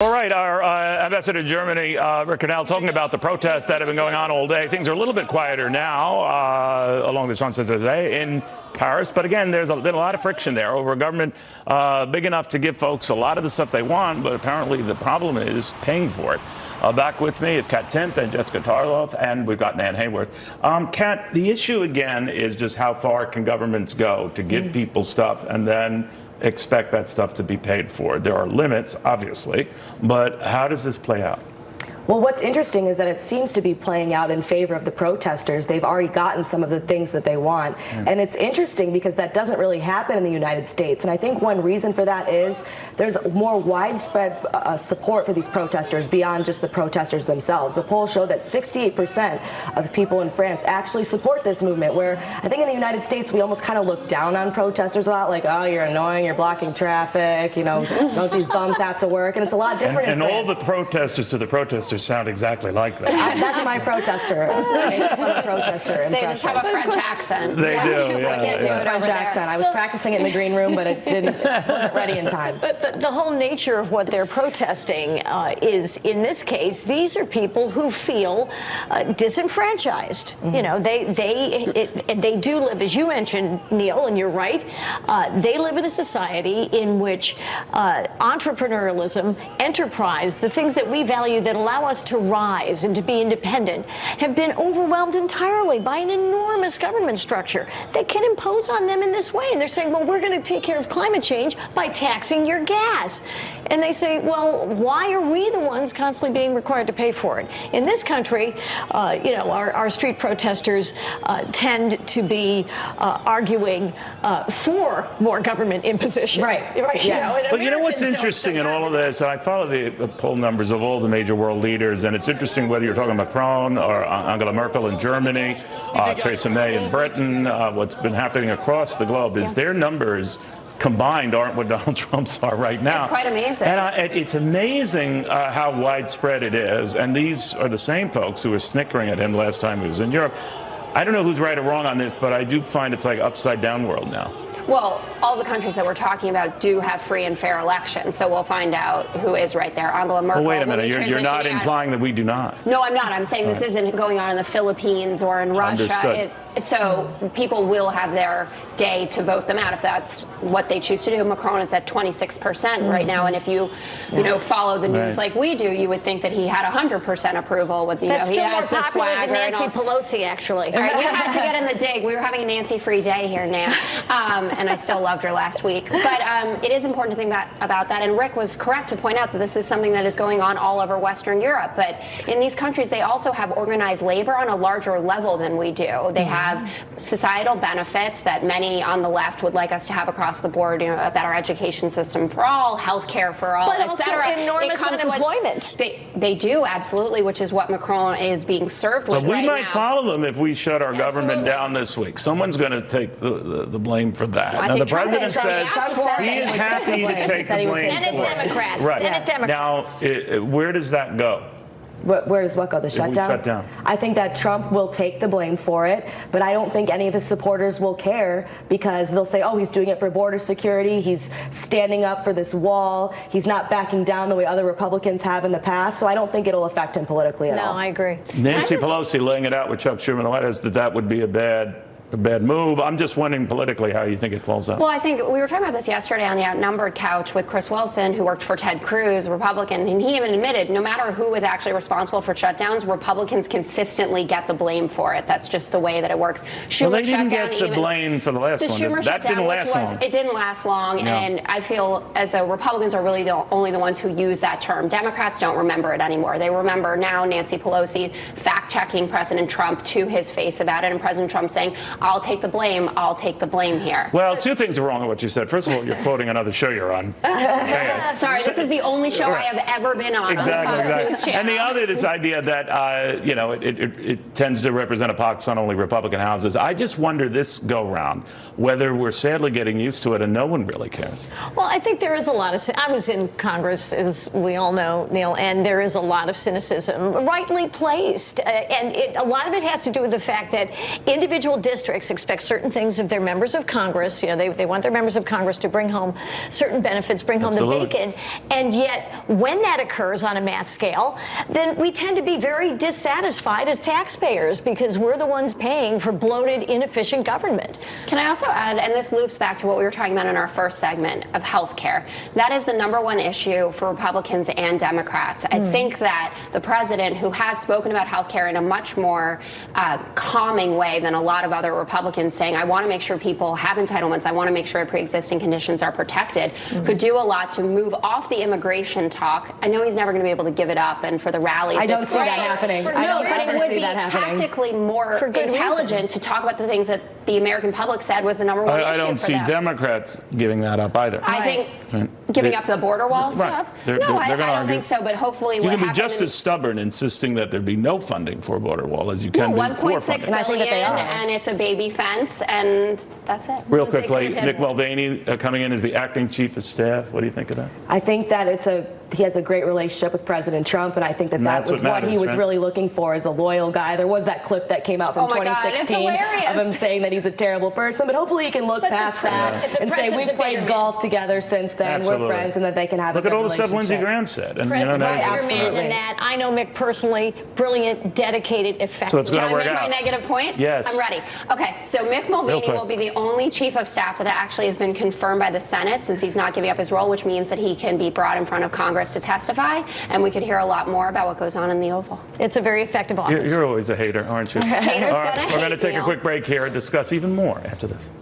All right, our ambassador to Germany, Rick Cannell, talking about the protests that have been going on all day. Things are a little bit quieter now along the Champs-Élysées in Paris. But again, there's been a lot of friction there over a government big enough to give folks a lot of the stuff they want. But apparently the problem is paying for it. Back with me is Kat Timp and Jessica Tarloff, and we've got Nan Hayworth. Kat, the issue again is just how far can governments go to give people stuff and then expect that stuff to be paid for. There are limits, obviously, but how does this play out? Well, what's interesting is that it seems to be playing out in favor of the protesters. They've already gotten some of the things that they want. And it's interesting because that doesn't really happen in the United States. And I think one reason for that is there's more widespread support for these protesters beyond just the protesters themselves. A poll showed that 68% of people in France actually support this movement, where I think in the United States we almost kind of look down on protesters a lot, like, oh, you're annoying, you're blocking traffic, you know, don't these bums have to work? And it's a lot different in France. And all the protesters to the protesters sound exactly like that. That's my protester. They just have a French accent. They do, yeah. They can't do it French accent. I was practicing it in the green room, but it wasn't ready in time. But the whole nature of what they're protesting is, in this case, these are people who feel disenfranchised. You know, they do live, as you mentioned, Neil, and you're right. They live in a society in which entrepreneurialism, enterprise, the things that we value that allow us to rise and to be independent, have been overwhelmed entirely by an enormous government structure that can impose on them in this way. And they're saying, well, we're going to take care of climate change by taxing your gas. And they say, well, why are we the ones constantly being required to pay for it? In this country, you know, our street protesters tend to be arguing for more government imposition. Right. Yes. You know, But you know what's interesting in all of this? I follow the poll numbers of all the major world leaders, and it's interesting whether you're talking Macron or Angela Merkel in Germany, Theresa May in Britain. What's been happening across the globe is their numbers combined aren't what Donald Trump's are right now. It's quite amazing. And it's amazing how widespread it is. And these are the same folks who were snickering at him last time he was in Europe. I don't know who's right or wrong on this, but I do find it's like upside down world now. Well, all the countries that we're talking about do have free and fair elections, so we'll find out who is right there. Angela Merkel. Well, wait a minute. You're not implying that we do not. No, I'm not. I'm saying this isn't going on in the Philippines or in Russia. So people will have their day to vote them out if that's what they choose to do. Macron is at 26% right now, and if you follow the news like we do, you would think that he had 100% approval. With that's he still has more the popular swagger than Nancy Pelosi, actually. Right, we had to get in the dig. We were having a Nancy-free day here now, and I still loved her last week. But it is important to think about that. And Rick was correct to point out that this is something that is going on all over Western Europe. But in these countries, they also have organized labor on a larger level than we do. They have societal benefits that many on the left would like us to have across the board, you know, a better education system for all, health care for all, but also enormous unemployment. They do, absolutely, which is what Macron is being served with But we right might now. follow them if we shut our government down this week. Someone's going to take the blame for that. Well, now, the Trump president says he is happy to take the blame Senate for it. Democrats. Right. Senate Democrats. Now, where does that go? Where does what go? The shutdown? Shut down? I think that Trump will take the blame for it, but I don't think any of his supporters will care because they'll say, oh, he's doing it for border security. He's standing up for this wall. He's not backing down the way other Republicans have in the past. So I don't think it'll affect him politically at all. No, I agree. Nancy Pelosi laying it out with Chuck Schumer in the White House that would be a bad move. I'm just wondering politically how you think it falls out. Well, I think we were talking about this yesterday on the Outnumbered couch with Chris Wilson, who worked for Ted Cruz, a Republican, and he even admitted no matter who is actually responsible for shutdowns, Republicans consistently get the blame for it. That's just the way that it works. Well, they didn't get the blame for the last one. That didn't last long. It didn't last long, and I feel as though Republicans are really only the ones who use that term. Democrats don't remember it anymore. They remember now Nancy Pelosi fact-checking President Trump to his face about it, and President Trump saying, I'll take the blame here. Well, two things are wrong with what you said. First of all, you're quoting another show you're on. Sorry, this is the only show I have ever been on. Exactly. And the other, this idea that, it tends to represent a pox on only Republican houses. I just wonder this go-round, whether we're sadly getting used to it and no one really cares. Well, I think there is a lot of, I was in Congress, as we all know, Neil, and there is a lot of cynicism, rightly placed. And a lot of it has to do with the fact that individual districts districts expect certain things of their members of Congress. You know, they want their members of Congress to bring home certain benefits, bring home the bacon. And yet, when that occurs on a mass scale, then we tend to be very dissatisfied as taxpayers because we're the ones paying for bloated, inefficient government. Can I also add, and this loops back to what we were talking about in our first segment of health care. That is the #1 issue for Republicans and Democrats. I think that the president, who has spoken about health care in a much more calming way than a lot of other Republicans, saying, I want to make sure people have entitlements, I want to make sure pre-existing conditions are protected, could do a lot to move off the immigration talk. I know he's never going to be able to give it up, and for the rallies, I don't it's see great. that happening. No, but it would be tactically more intelligent to talk about the things that the American public said was the #1 issue for them. I don't see Democrats giving that up either. I think giving up the border wall stuff? No, I don't think so, but hopefully you can be just as stubborn insisting that there be no funding for a border wall as you can be for funding. $1.6 billion, and it's a baby fence, and that's it. Real quickly, Nick Mulvaney coming in as the acting chief of staff. What do you think of that? I think that he has a great relationship with President Trump, and I think that was what he was really looking for, as a loyal guy. There was that clip that came out from 2016 of him saying that he's a terrible person, but hopefully he can look past that and say we've played golf together since then. We're friends, and that they can have a good relationship. Look at all the stuff Lindsey Graham said. And, President's a bigger man than that. I know Mick personally, brilliant, dedicated, effective. So it's going to work out. Can I make my negative point? Yes. I'm ready. Okay, so Mick Mulvaney will be the only chief of staff that actually has been confirmed by the Senate, since he's not giving up his role, which means that he can be brought in front of Congress to testify, and we could hear a lot more about what goes on in the Oval. It's a very effective office. You're always a hater, aren't you? Haters gonna hate. We're going to take a quick break here and discuss even more after this.